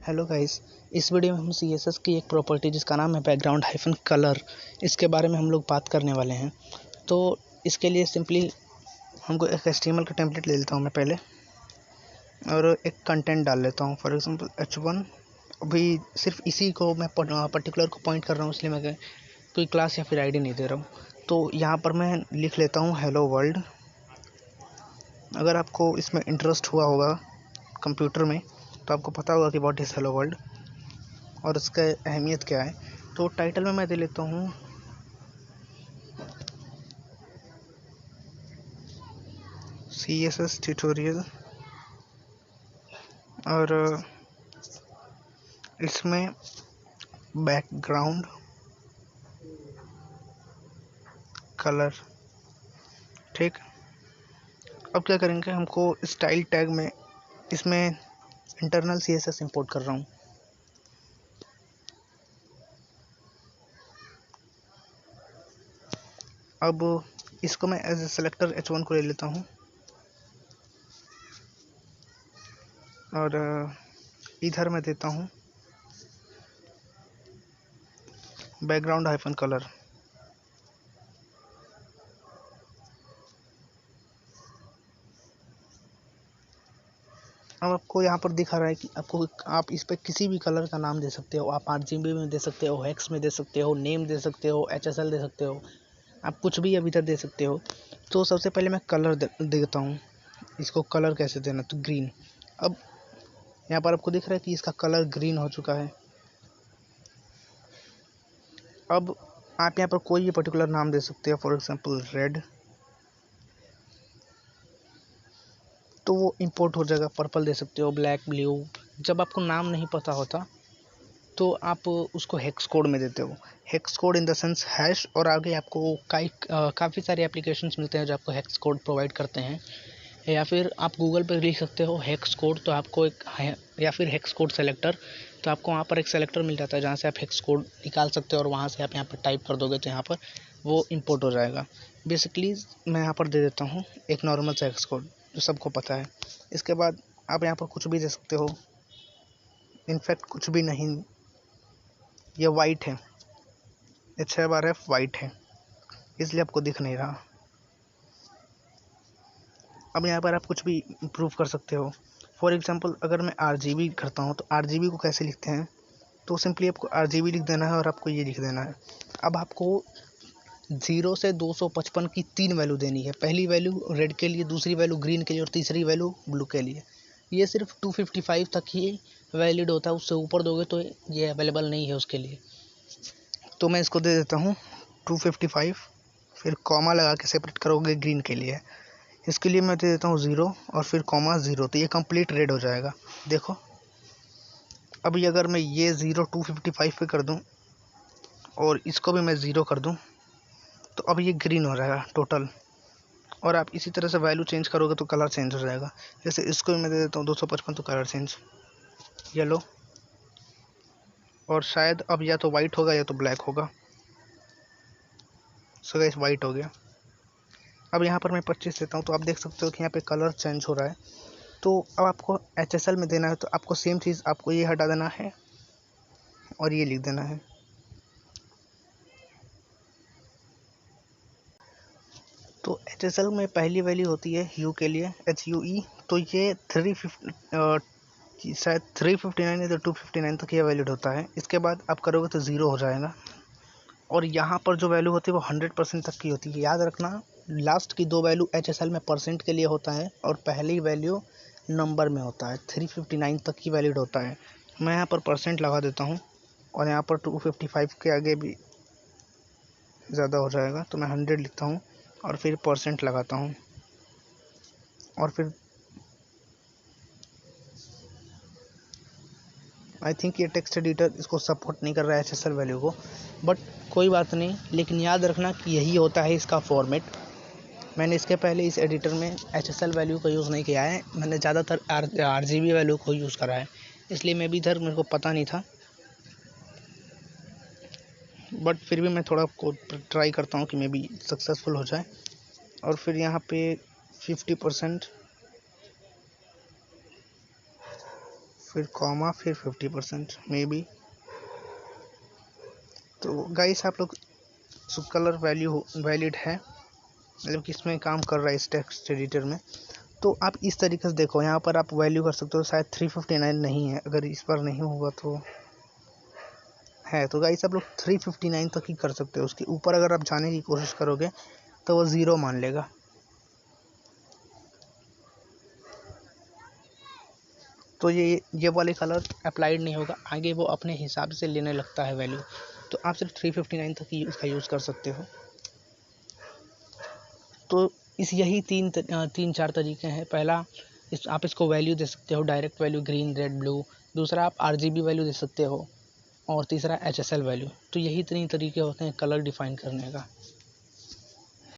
Hello guys. इस video में हम CSS की एक प्रॉपर्टी जिसका नाम है बैकग्राउंड हाइफन कलर, इसके बारे में हम लोग बात करने वाले हैं। तो इसके लिए सिंपली हमको एक HTML का टेम्पलेट ले लेता हूँ मैं पहले, और एक कंटेंट डाल लेता हूँ। For example H1। अभी सिर्फ इसी को मैं पर्टिकुलर को पॉइंट कर रहा हूँ, इसलिए मैं कोई क्लास या फिर आईडी नहीं दे रहा हूँ। तो यहाँ पर मैं लिख लेता हूँ हेलो वर्ल्ड। अगर आपको इसमें इंटरेस्ट हुआ होगा कंप्यूटर में तो आपको पता होगा कि व्हाट इज़ हेलो वर्ल्ड और उसका अहमियत क्या है। तो टाइटल में मैं दे लेता हूँ CSS ट्यूटोरियल, और इसमें बैकग्राउंड कलर। ठीक, अब क्या करेंगे, हमको स्टाइल टैग में इसमें इंटरनल CSS इंपोर्ट कर रहा हूँ। अब इसको मैं एज ए सेलेक्टर H1 को ले लेता हूँ, और इधर मैं देता हूँ बैकग्राउंड हाइफन कलर। अब आपको यहाँ पर दिखा रहा है कि आप इस पर किसी भी कलर का नाम दे सकते हो। आप RGB में दे सकते हो, हेक्स में दे सकते हो, नेम दे सकते हो, HSL दे सकते हो, आप कुछ भी अभी तक दे सकते हो। तो सबसे पहले मैं कलर देता हूँ। इसको कलर कैसे देना, तो ग्रीन। अब यहाँ पर आपको दिख रहा है कि इसका कलर ग्रीन हो चुका है। अब आप यहाँ पर कोई भी पर्टिकुलर नाम दे सकते हो, फॉर एग्जांपल रेड, तो वो इंपोर्ट हो जाएगा। पर्पल दे सकते हो, ब्लैक, ब्लू। जब आपको नाम नहीं पता होता तो आप उसको हेक्स कोड में देते हो। Hex code in the sense hash, और आगे आपको काफ़ी सारे एप्लीकेशंस मिलते हैं जो आपको हेक्स कोड प्रोवाइड करते हैं। या फिर आप गूगल पर लिख सकते हो हेक्स कोड, तो आपको या फिर हेक्स कोड सेलेक्टर, तो आपको वहाँ पर एक सेलेक्टर मिल जाता है जहाँ से आप हेक्स कोड निकाल सकते हो, और वहाँ से आप यहाँ पर टाइप कर दोगे तो यहाँ पर वो इंपोर्ट हो जाएगा। बेसिकली मैं यहाँ पर दे देता हूँ एक नॉर्मल सा हेक्स कोड जो सबको पता है। इसके बाद आप यहाँ पर कुछ भी दे सकते हो, इनफैक्ट कुछ भी नहीं। ये वाइट है, ये 6 बार F वाइट है, इसलिए आपको दिख नहीं रहा। अब यहाँ पर आप कुछ भी इम्प्रूव कर सकते हो। फॉर एग्जांपल अगर मैं RGB करता हूँ तो RGB को कैसे लिखते हैं, तो सिंपली आपको RGB लिख देना है और आपको ये लिख देना है। अब आपको 0 से 255 की 3 वैल्यू देनी है। पहली वैल्यू रेड के लिए, दूसरी वैल्यू ग्रीन के लिए, और तीसरी वैल्यू ब्लू के लिए। ये सिर्फ 255 तक ही वैलिड होता है, उससे ऊपर दोगे तो ये अवेलेबल नहीं है उसके लिए। तो मैं इसको दे देता हूँ 255, फिर कॉमा लगा के सेपरेट करोगे ग्रीन के लिए। इसके लिए मैं दे देता हूँ 0 और फिर कॉमा 0, तो ये कंप्लीट रेड हो जाएगा। देखो, अभी अगर मैं ये 0 255 पे कर दूँ और इसको भी मैं 0 कर दूँ तो अब ये ग्रीन हो जाएगा टोटल। और आप इसी तरह से वैल्यू चेंज करोगे तो कलर चेंज हो जाएगा। जैसे इसको भी मैं दे देता हूँ 255, तो कलर चेंज येलो, और शायद अब या तो वाइट होगा या तो ब्लैक होगा। सो गाइस, वाइट हो गया। अब यहाँ पर मैं 25 देता हूँ तो आप देख सकते हो कि यहाँ पे कलर चेंज हो रहा है। तो अब आपको HSL में देना है, तो आपको सेम चीज़, आपको ये हटा देना है और ये लिख देना है। तो HSL में पहली वैल्यू होती है HUE के लिए, HUE। तो ये 350 शायद 359 या तो 259 तक ये वैलिड होता है। इसके बाद आप करोगे तो 0 हो जाएगा, और यहाँ पर जो वैल्यू होती है वो 100% तक की होती है। याद रखना, लास्ट की 2 वैल्यू HSL में परसेंट के लिए होता है और पहली वैल्यू नंबर में होता है। 359 तक की वैलिड होता है। मैं यहाँ पर परसेंट लगा देता हूँ, और यहाँ पर 255 के आगे भी ज़्यादा हो जाएगा तो मैं 100 लिखता हूँ और फिर परसेंट लगाता हूँ। और फिर आई थिंक ये टेक्स्ट एडिटर इसको सपोर्ट नहीं कर रहा है HSL वैल्यू को, बट कोई बात नहीं। लेकिन याद रखना कि यही होता है इसका फॉर्मेट। मैंने इसके पहले इस एडिटर में HSL वैल्यू का यूज़ नहीं किया है, मैंने ज़्यादातर RGB वैल्यू को यूज़ करा है, इसलिए मैं भी इधर मेरे को पता नहीं था। बट फिर भी मैं थोड़ा कोड ट्राई करता हूँ कि मैं भी सक्सेसफुल हो जाए। और फिर यहाँ पे 50%, फिर कॉमा, फिर 50% मे बी। तो गाइस आप लोग कलर वैल्यू वैलिड है, मतलब कि इसमें काम कर रहा है इस टेक्स्ट एडिटर में। तो आप इस तरीके से देखो, यहाँ पर आप वैल्यू कर सकते हो। शायद 359 नहीं है, अगर इस पर नहीं होगा तो है। तो गाइस आप लोग 359 तक ही कर सकते हो। उसके ऊपर अगर आप जाने की कोशिश करोगे तो वो 0 मान लेगा। तो ये वाले कलर अप्लाइड नहीं होगा, आगे वो अपने हिसाब से लेने लगता है वैल्यू। तो आप सिर्फ 359 तक ही उसका यूज़ कर सकते हो। तो यही तीन चार तरीके हैं। पहला, आप इसको वैल्यू दे सकते हो, direct value green, red, blue. दूसरा, आप RGB वैल्यू दे सकते हो। और तीसरा HSL वैल्यू। तो यही 3 तरीके होते हैं कलर डिफाइन करने का।